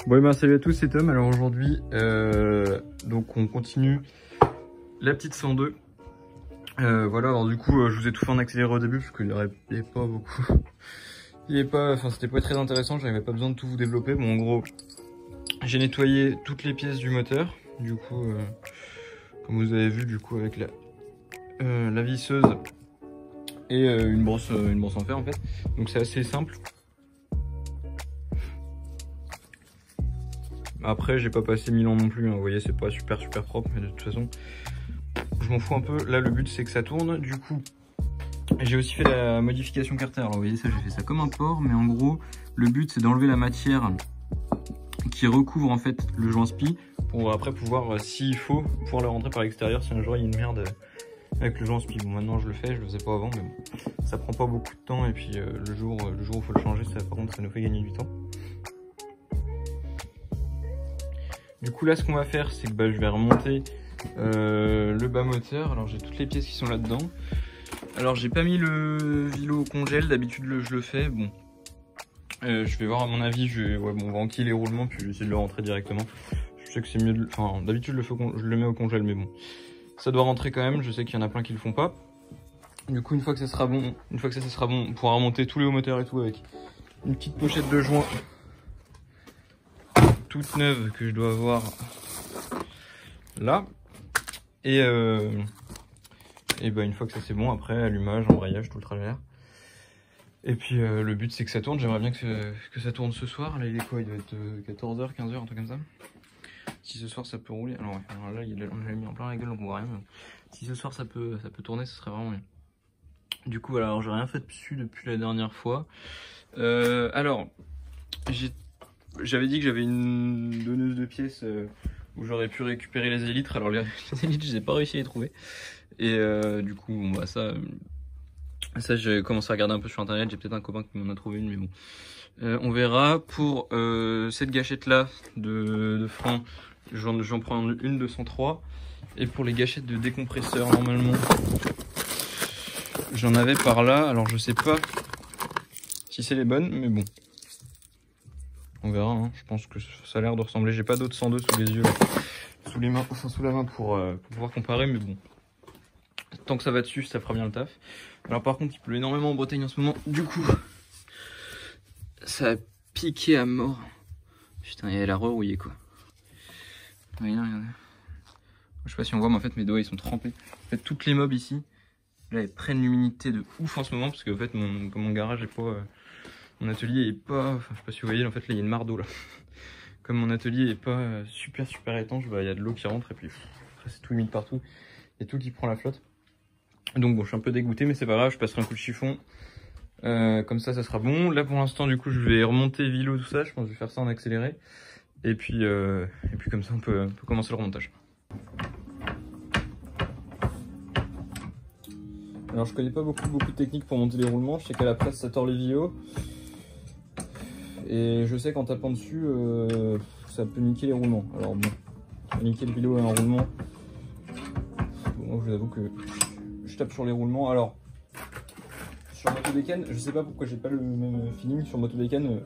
Bon, ben salut à tous, c'est Tom. Alors aujourd'hui, donc on continue la petite 102. Voilà, alors du coup, je vous ai tout fait en accéléré au début parce qu'il n'y avait pas beaucoup. Enfin, c'était pas très intéressant, j'avais pas besoin de tout vous développer. Bon, en gros, j'ai nettoyé toutes les pièces du moteur. Du coup, comme vous avez vu, du coup, avec la visseuse et une brosse en fer en fait. Donc c'est assez simple. Après, j'ai pas passé 1000 ans non plus, hein. Vous voyez, c'est pas super propre, mais de toute façon, je m'en fous un peu. Là, le but, c'est que ça tourne. Du coup, j'ai aussi fait la modification carter. Alors, vous voyez, ça, j'ai fait ça comme un port, mais en gros, le but, c'est d'enlever la matière qui recouvre en fait le joint spi pour après pouvoir, s'il faut, pouvoir le rentrer par l'extérieur si un jour il y a une merde avec le joint spi. Bon, maintenant, je le fais, je le faisais pas avant, mais bon, ça prend pas beaucoup de temps. Et puis, le jour où il faut le changer, ça, par contre, ça nous fait gagner du temps. Du coup là ce qu'on va faire c'est que je vais remonter le bas moteur. Alors j'ai toutes les pièces qui sont là dedans. Alors j'ai pas mis le vilo au congèle, d'habitude je le fais. Bon, je vais voir à mon avis, on va enquiller les roulements puis je vais essayer de le rentrer directement. Je sais que c'est mieux, enfin d'habitude je le mets au congèle mais bon. Ça doit rentrer quand même, je sais qu'il y en a plein qui le font pas. Du coup une fois que ça sera bon, on pourra remonter tous les hauts moteurs et tout avec une petite pochette de joint toute neuve que je dois avoir là et une fois que ça c'est bon, après allumage, embrayage, tout le tralala. Et puis le but c'est que ça tourne. J'aimerais bien que ça tourne ce soir. Là il est quoi? Il doit être 14h, 15h, un truc comme ça. Si ce soir ça peut rouler, alors, ouais, alors là on l'a mis en plein la gueule donc on voit rien, mais si ce soir ça peut tourner, ce serait vraiment bien. Du coup voilà, alors j'ai rien fait dessus depuis la dernière fois. Alors j'avais dit que j'avais une donneuse de pièces où j'aurais pu récupérer les élytres. Alors les élytres, je n'ai pas réussi à les trouver. Et du coup, bon, bah, ça j'ai commencé à regarder un peu sur internet. J'ai peut-être un copain qui m'en a trouvé une, mais bon. On verra. Pour cette gâchette-là de frein, j'en prends une 203. Et pour les gâchettes de décompresseur, normalement, j'en avais par là. Alors je sais pas si c'est les bonnes, mais bon. On verra, hein. Je pense que ça a l'air de ressembler. J'ai pas d'autres 102 sous les yeux, sous les mains, enfin sous la main pour pouvoir comparer, mais bon. Tant que ça va dessus, ça fera bien le taf. Alors par contre, il pleut énormément en Bretagne en ce moment. Du coup, ça a piqué à mort. Putain, il y a la rerouillée quoi. Regardez. Je sais pas si on voit, mais en fait mes doigts ils sont trempés. En fait, toutes les mobs ici, là, elles prennent l'humidité de ouf en ce moment parce que en fait mon garage est pas. Mon atelier est pas, enfin je sais pas si vous voyez, en fait là il y a une mare d'eau là. Comme mon atelier est pas super étanche, bah il y a de l'eau qui rentre et puis après c'est tout humide partout. Il y a tout qui prend la flotte. Donc bon, je suis un peu dégoûté mais c'est pas grave, je passerai un coup de chiffon. Comme ça sera bon. Là pour l'instant du coup je vais remonter vilo tout ça, je pense que je vais faire ça en accéléré. Et puis comme ça on peut commencer le remontage. Alors je connais pas beaucoup de techniques pour monter les roulements, je sais qu'à la presse ça tord les vilos. Et je sais qu'en tapant dessus, ça peut niquer les roulements. Alors bon, niquer le vilo et un roulement. Bon, moi je vous avoue que je tape sur les roulements. Alors, sur Motodécane, je sais pas pourquoi j'ai pas le même feeling. Sur Motodécane,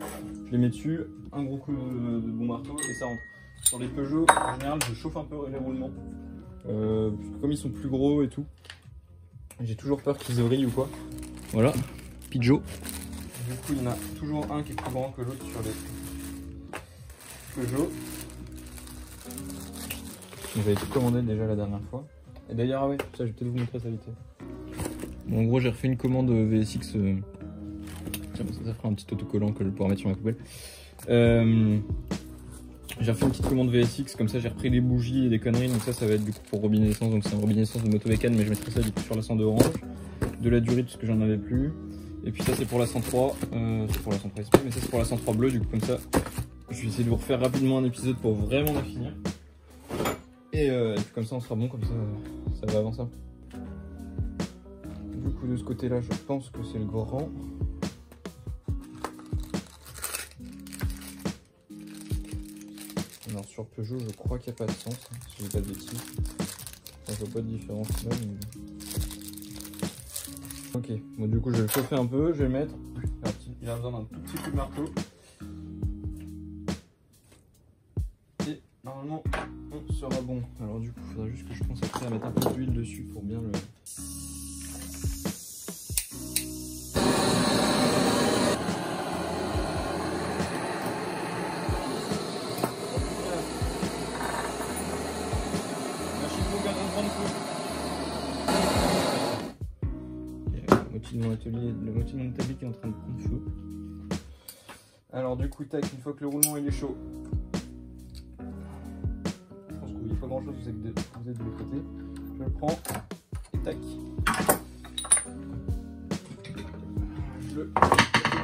je les mets dessus, un gros coup de bon marteau et ça rentre. Sur les Peugeot, en général, je chauffe un peu les roulements. Comme ils sont plus gros et tout, j'ai toujours peur qu'ils vrillent ou quoi. Voilà, Peugeot. Du coup, il y en a toujours un qui est plus grand que l'autre sur les Peugeot. J'avais tout commandé déjà la dernière fois. Et d'ailleurs, ah ouais, ça, je vais peut-être vous montrer ça vite. Bon, en gros, j'ai refait une commande VSX. Tiens, ça fera un petit autocollant que je vais pouvoir mettre sur ma poubelle. J'ai refait une petite commande VSX, comme ça j'ai repris des bougies et des conneries. Donc ça va être du coup pour robinet d'essence. Donc c'est un robinet d'essence de Motodécane, mais je mettrai ça du coup sur la 102 orange. De la durée parce que j'en avais plus. Et puis ça c'est pour la 103, c'est pour la 103 SP, mais ça c'est pour la 103 bleue, du coup comme ça, je vais essayer de vous refaire rapidement un épisode pour vraiment la finir. Et puis comme ça on sera bon, comme ça va avant ça. Du coup de ce côté là je pense que c'est le grand. Alors sur Peugeot je crois qu'il n'y a pas de sens, hein, si j'ai pas de bêtises. Enfin, je vois pas de différence là, mais... Ok, bon du coup je vais le chauffer un peu, je vais le mettre. Il a besoin d'un tout petit coup de marteau. normalement on sera bon. Alors du coup il faudra juste que je pense après à mettre un peu d'huile dessus pour bien le... La moitié de mon établi qui est en train de prendre feu. Alors du coup tac, une fois que le roulement il est chaud, je pense qu'il n'y a pas grand chose, vous êtes de l'autre côté, je le prends et tac, je le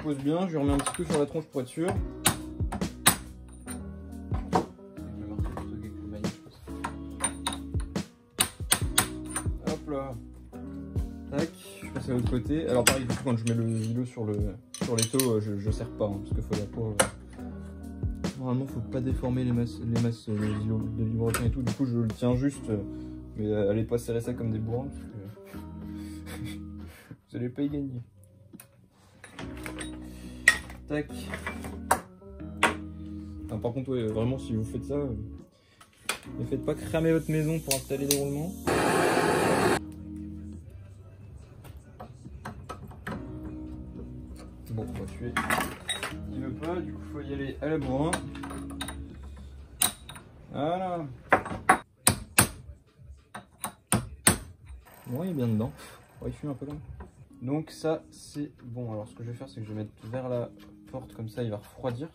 pose bien, je lui remets un petit peu sur la tronche pour être sûr. Hop là, tac. De l'autre côté. Alors pareil, du coup, quand je mets le vilo sur l'étau, je serre pas, hein, parce qu'il faut la peau. Normalement, faut pas déformer les masses de vibration et tout. Du coup, je le tiens juste, mais allez pas serrer ça comme des bourrins, parce que vous allez pas y gagner. Tac. Alors, par contre, ouais, vraiment, si vous faites ça, ne faites pas cramer votre maison pour installer des roulements. Bon, on va tuer. Il veut pas, du coup, faut y aller à la bourrin. Voilà. Bon, il est bien dedans. Oh, il fume un peu quand même. Donc, ça, c'est bon. Alors, ce que je vais faire, c'est que je vais mettre vers la porte, comme ça, il va refroidir.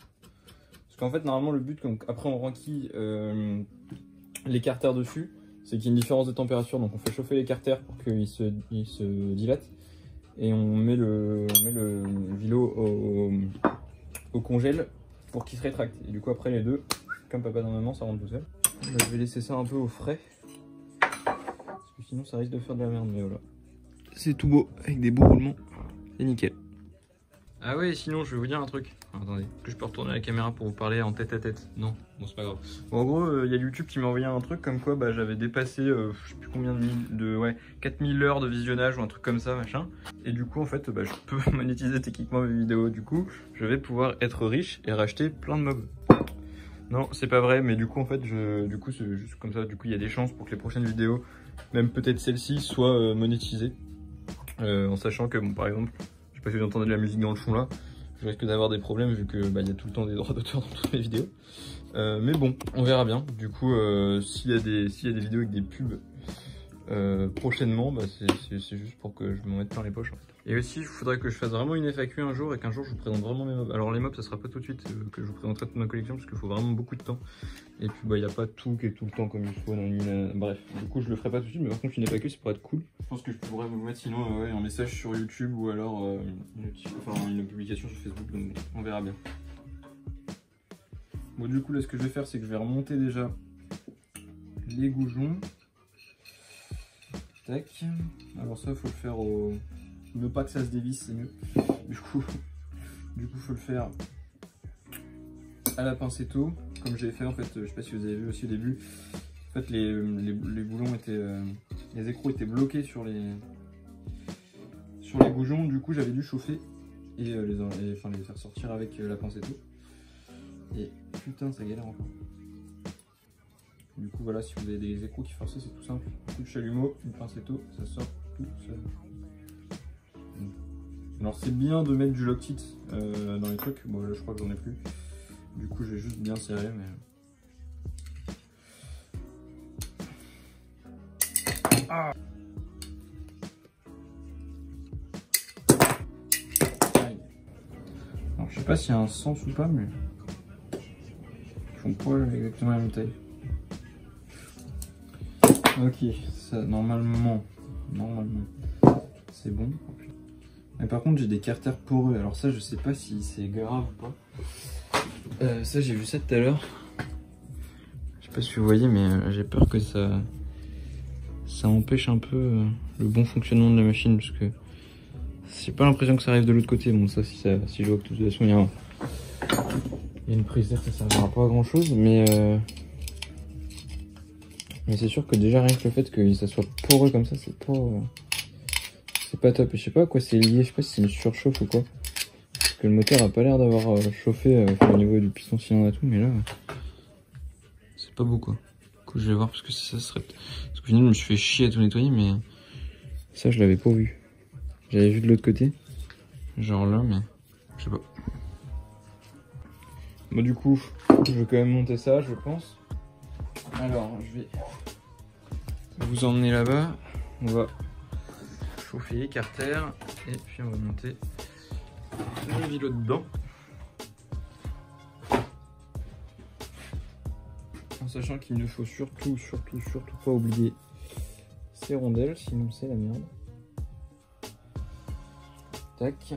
Parce qu'en fait, normalement, le but, comme après, on renquille l'écarter dessus, c'est qu'il y a une différence de température. Donc, on fait chauffer l'écarter pour qu'il se dilate. Et on met le vilo au congèle pour qu'il se rétracte. Et du coup après les deux, comme papa dans maman, ça rentre tout seul. Je vais laisser ça un peu au frais, parce que sinon ça risque de faire de la merde, mais voilà. C'est tout beau, avec des beaux roulements, c'est nickel. Ah ouais, sinon je vais vous dire un truc. Attendez, est-ce que je peux retourner la caméra pour vous parler en tête à tête? Non, bon c'est pas grave. Bon, en gros, il y a YouTube qui m'a envoyé un truc comme quoi j'avais dépassé, je sais plus combien ouais, 4000 heures de visionnage ou un truc comme ça, machin. Et du coup, en fait, je peux monétiser techniquement mes vidéos. Du coup, je vais pouvoir être riche et racheter plein de mobs. Non, c'est pas vrai, mais du coup, en fait, du coup, c'est juste comme ça. Du coup, il y a des chances pour que les prochaines vidéos, même peut-être celle-ci, soient monétisées. En sachant que, bon, par exemple, je sais pas si vous entendez de la musique dans le fond là. Je risque d'avoir des problèmes vu que y a tout le temps des droits d'auteur dans toutes mes vidéos. Mais bon, on verra bien. Du coup, s'il y a des vidéos avec des pubs prochainement, c'est juste pour que je me mette plein les poches en fait. Et aussi, il faudrait que je fasse vraiment une FAQ un jour et qu'un jour je vous présente vraiment mes mobs. Alors les mobs, ça sera pas tout de suite que je vous présenterai toute ma collection parce qu'il faut vraiment beaucoup de temps. Et puis il n'y a pas tout qui est tout le temps comme il faut. Bref, du coup je le ferai pas tout de suite, mais par contre une FAQ ça pourrait être cool. Je pense que je pourrais vous mettre sinon ouais, un message sur YouTube ou alors une publication sur Facebook, donc on verra bien. Bon du coup là ce que je vais faire c'est que je vais remonter déjà les goujons. Tac. Alors ça faut le faire au... Ne pas que ça se dévisse, c'est mieux. Du coup faut le faire à la pincetto, comme j'ai fait en fait, je sais pas si vous avez vu aussi au début. En fait les boulons étaient... les écrous étaient bloqués sur les goujons, du coup j'avais dû chauffer et les faire sortir avec la pincetto. Et putain ça galère encore. Du coup voilà, si vous avez des écrous qui forcent, c'est tout simple. Un coup de chalumeau, une pincetto, ça sort tout seul. Alors c'est bien de mettre du Loctite dans les trucs. Bon là je crois que j'en ai plus. Du coup je vais juste bien serrer mais... Ah. Alors je sais pas s'il y a un sens ou pas mais... Ils font pas exactement la même taille. Ok, ça normalement c'est bon. Mais par contre j'ai des carters poreux, alors ça je sais pas si c'est grave ou pas. Ça j'ai vu ça tout à l'heure. Je sais pas si vous voyez mais j'ai peur que ça empêche un peu le bon fonctionnement de la machine parce que j'ai pas l'impression que ça arrive de l'autre côté. Bon ça si je vois que de toute façon il y a une prise d'air, ça servira pas à grand chose mais c'est sûr que déjà rien que le fait que ça soit poreux comme ça, c'est pas top. Et je sais pas à quoi c'est lié, je sais pas si c'est une surchauffe ou quoi. Parce que le moteur a pas l'air d'avoir chauffé au niveau du piston cylindre et tout, mais là, c'est c'est pas beau quoi. Du coup je vais voir parce que ça serait... Parce qu'au final je me suis fait chier à tout nettoyer mais... Ça je l'avais pas vu. J'avais vu de l'autre côté. Genre là mais... Je sais pas. Bon du coup, je vais quand même monter ça je pense. Alors je vais vous emmener là-bas. On va chauffer, carter. Et puis on va monter le vélo dedans. En sachant qu'il ne faut surtout pas oublier ces rondelles, sinon c'est la merde. Tac,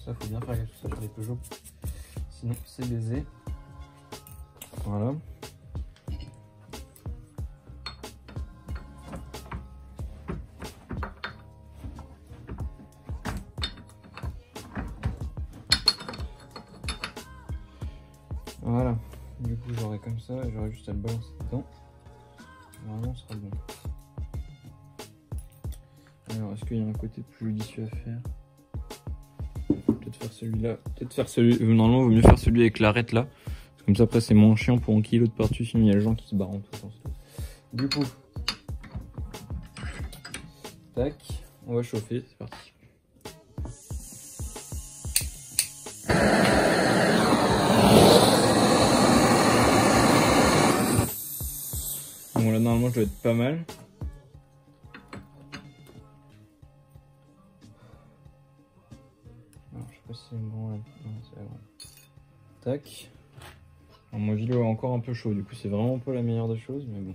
ça faut bien faire gaffe ça sur les Peugeot, sinon c'est baisé. Voilà. Voilà, du coup j'aurai comme ça, j'aurai juste à le balancer dedans. Normalement ce sera bon. Alors est-ce qu'il y a un côté plus judicieux à faire? Peut-être faire celui-là, peut-être faire celui... Normalement il vaut mieux faire celui avec l'arête là. Comme ça après c'est moins chiant pour enquiller l'autre par-dessus, sinon il y a les gens qui se barrent en tout sens. Du coup, tac, on va chauffer, c'est parti. Bon là normalement je dois être pas mal. Alors, je sais pas si c'est bon là. Non, c'est bon. Tac. Alors, mon vélo est encore un peu chaud, du coup c'est vraiment pas la meilleure des choses, mais bon.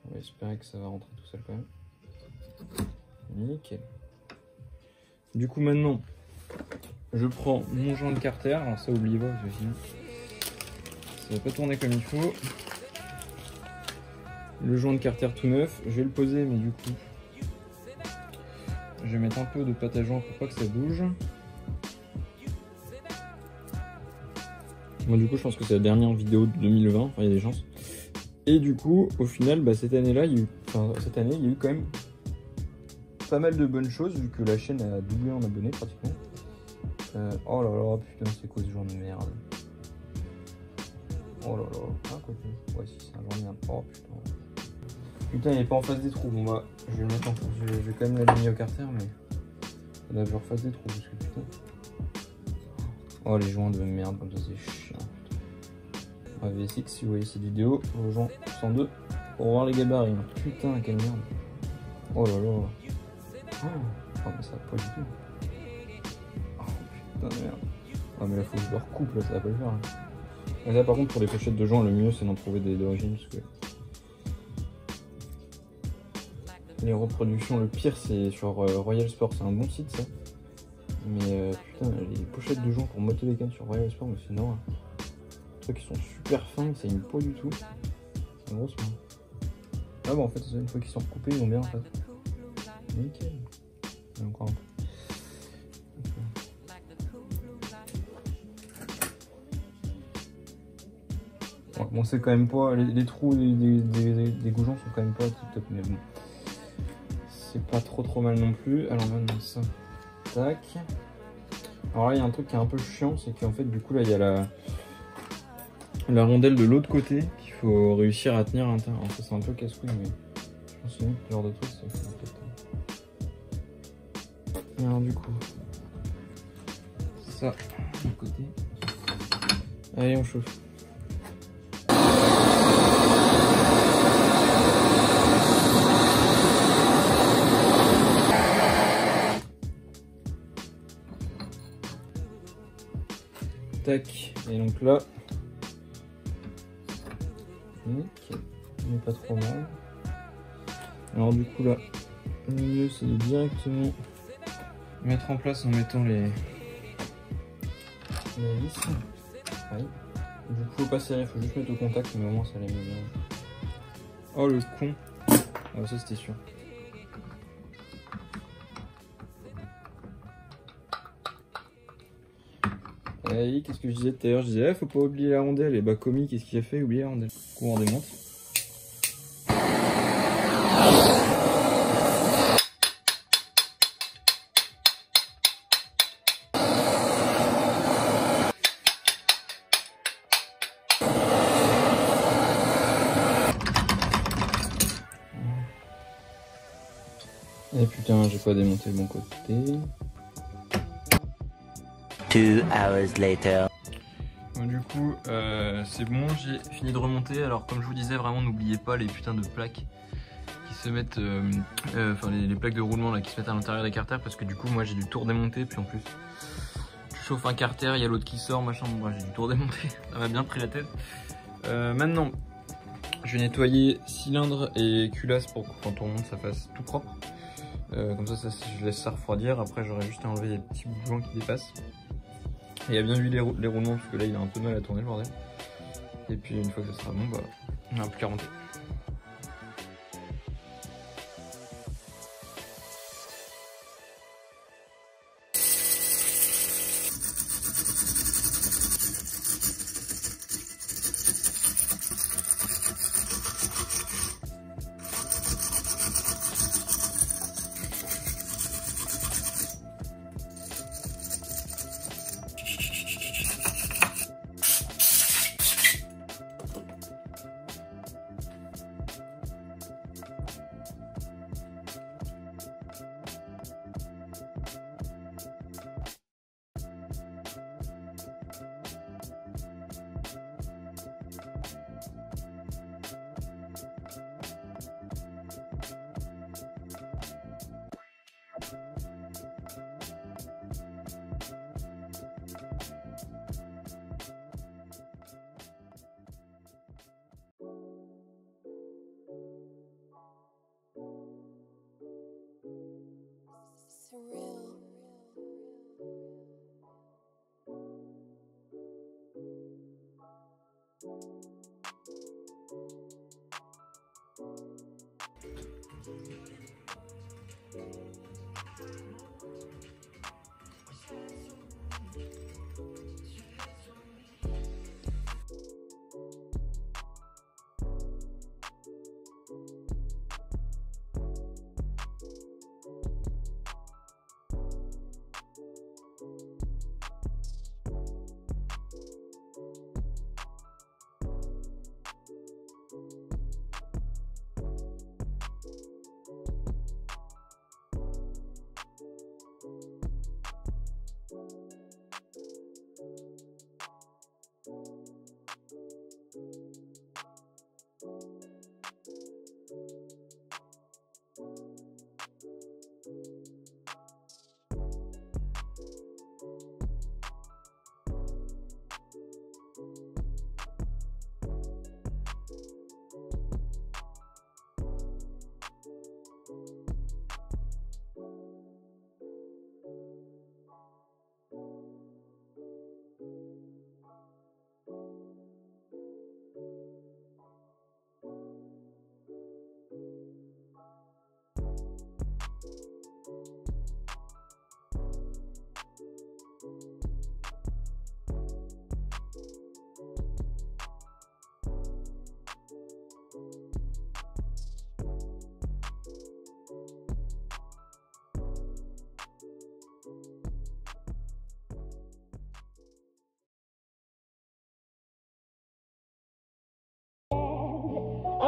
On va espérer que ça va rentrer tout seul quand même. Nickel. Du coup maintenant, je prends mon joint de carter. Alors ça oubliez pas parce que sinon ça va pas tourner comme il faut. Le joint de carter tout neuf, je vais le poser mais du coup je vais mettre un peu de pâte à joint pour pas que ça bouge. Moi du coup je pense que c'est la dernière vidéo de 2020, enfin il y a des chances. Et du coup au final bah, cette année il y a eu quand même pas mal de bonnes choses vu que la chaîne a doublé en abonnés pratiquement. Oh là là putain c'est quoi ce genre de merde. Oh là là, ah quoi que... Ouais si c'est un genre de merde. Oh putain. Putain il est pas en face des trous, bon bah je vais le mettre en face, je vais quand même l'aligner au carter mais... Faudrait que je refasse des trous parce que putain... Oh les joints de merde comme ça c'est chiant. Ah, VSX si vous voyez cette vidéo, rejoins 102 pour voir les gabarits. Putain quelle merde. Oh là là. Oh mais ça va pas du tout. Oh putain de merde. Ah mais là faut que je le recoupe là, ça va pas le faire. Hein. Et là par contre pour les pochettes de joints le mieux c'est d'en trouver des d'origine parce que les reproductions le pire c'est sur Royal Sport, c'est un bon site ça. Mais putain les pochettes de joints pour moto des cannes sur Royal Sport mais c'est énorme. Les trucs qui sont super fins, ça aime pas du tout. C'est une grosse main. Ah bon en fait une fois qu'ils sont recoupés ils vont bien en fait. Nickel. Encore un peu. Bon c'est quand même pas, les trous des goujons sont quand même pas tip top mais bon. C'est pas trop mal non plus. Alors maintenant ça. Tac. Alors là il y a un truc qui est un peu chiant, c'est qu'en fait du coup là il y a la rondelle de l'autre côté qu'il faut réussir à tenir à l'intérieur. Alors ça c'est un peu casse-couille mais je pense que ce genre de truc c'est peut-être... Alors du coup ça de côté. Allez on chauffe. Tac, et donc là, nickel, mais pas trop mal. Alors du coup là, le mieux c'est de directement mettre en place en mettant les vis. Allez. Du coup faut pas serrer, il faut juste mettre au contact, mais au moins ça les met bien. Oh le con. Ah ça c'était sûr. Allez, qu'est-ce que je disais tout à l'heure? Je disais, faut pas oublier la rondelle. Et bah, Komi, qu'est-ce qu'il a fait? Oublier la rondelle. Du coup, on démonte. Et putain, j'ai pas démonté le bon côté. 2 hours later. Bon, du coup, c'est bon, j'ai fini de remonter. Alors, comme je vous disais, vraiment, n'oubliez pas les putains de plaques qui se mettent, enfin les plaques de roulement là qui se mettent à l'intérieur des carters, parce que du coup, moi, j'ai dû tout redémonter. Puis en plus, je chauffe un carter, il y a l'autre qui sort, machin. Bon, j'ai dû tout redémonter. Ça m'a bien pris la tête. Maintenant, je vais nettoyer cylindre et culasse pour que quand on remonte, ça fasse tout propre. Comme ça, je laisse ça refroidir. Après, j'aurai juste à enlever les petits bouts qui dépassent. Et il a bien vu les roulements, parce que là, il a un peu de mal à tourner le bordel. Et puis, une fois que ça sera bon, bah, on n'a plus qu'à remonter. Surreal.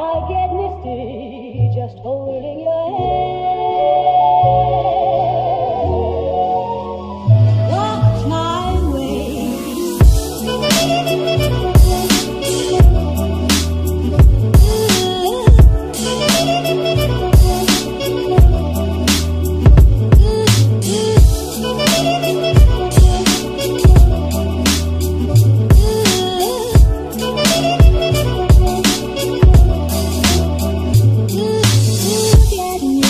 I get misty just holding your hand. Walk my way. Getting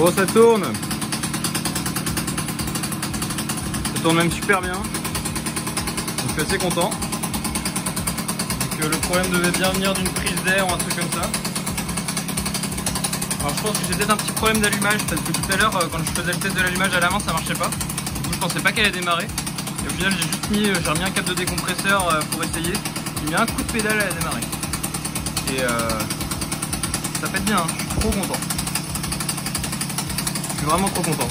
Bon, ça tourne. Ça tourne même super bien. Donc, je suis assez content. Donc, le problème devait bien venir d'une prise d'air ou un truc comme ça. Alors je pense que j'ai peut-être un petit problème d'allumage parce que tout à l'heure quand je faisais le test de l'allumage à la main ça marchait pas. Du coup je pensais pas qu'elle allait démarrer. Et au final j'ai remis un câble de décompresseur pour essayer. J'ai mis un coup de pédale, elle a démarré. Et ça fait bien, hein. Je suis trop content. Je suis vraiment trop content.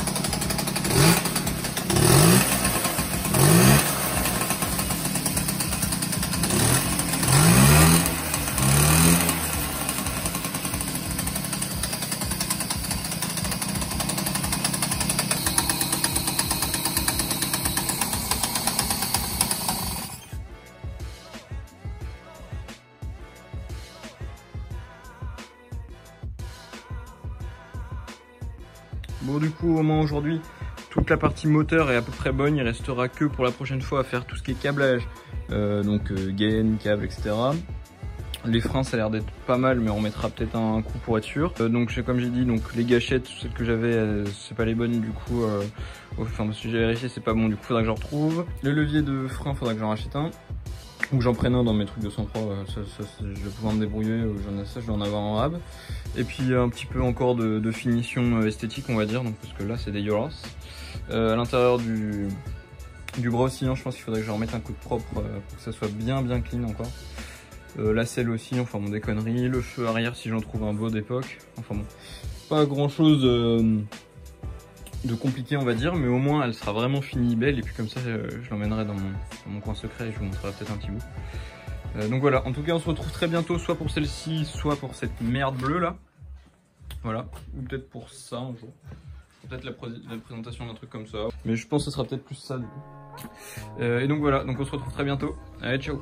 Bon du coup au moins aujourd'hui toute la partie moteur est à peu près bonne, il restera que pour la prochaine fois à faire tout ce qui est câblage, gaine, câble, etc. Les freins ça a l'air d'être pas mal mais on mettra peut-être un coup pour être sûr. Donc comme j'ai dit, donc les gâchettes, celles que j'avais c'est pas les bonnes du coup, enfin parce que j'ai vérifié c'est pas bon, du coup faudra que j'en retrouve. Le levier de frein faudra que j'en rachète un. Ou que j'en prenne un dans mes trucs de 103, je vais pouvoir me débrouiller, je vais en avoir en rab. Et puis un petit peu encore de finition esthétique on va dire, donc, parce que là c'est dégueulasse. À l'intérieur du bras oscillant, je pense qu'il faudrait que je remette un coup de propre pour que ça soit bien clean encore. La selle aussi, enfin bon des conneries. Le feu arrière si j'en trouve un beau d'époque. Enfin bon, pas grand chose de compliqué on va dire, mais au moins elle sera vraiment finie belle et puis comme ça je l'emmènerai dans mon coin secret et je vous montrerai peut-être un petit bout. Donc voilà, en tout cas on se retrouve très bientôt soit pour celle-ci, soit pour cette merde bleue là. Voilà, ou peut-être pour ça un jour. Peut-être la présentation d'un truc comme ça. Mais je pense que ce sera peut-être plus ça du coup. Et donc voilà, donc on se retrouve très bientôt. Allez, ciao!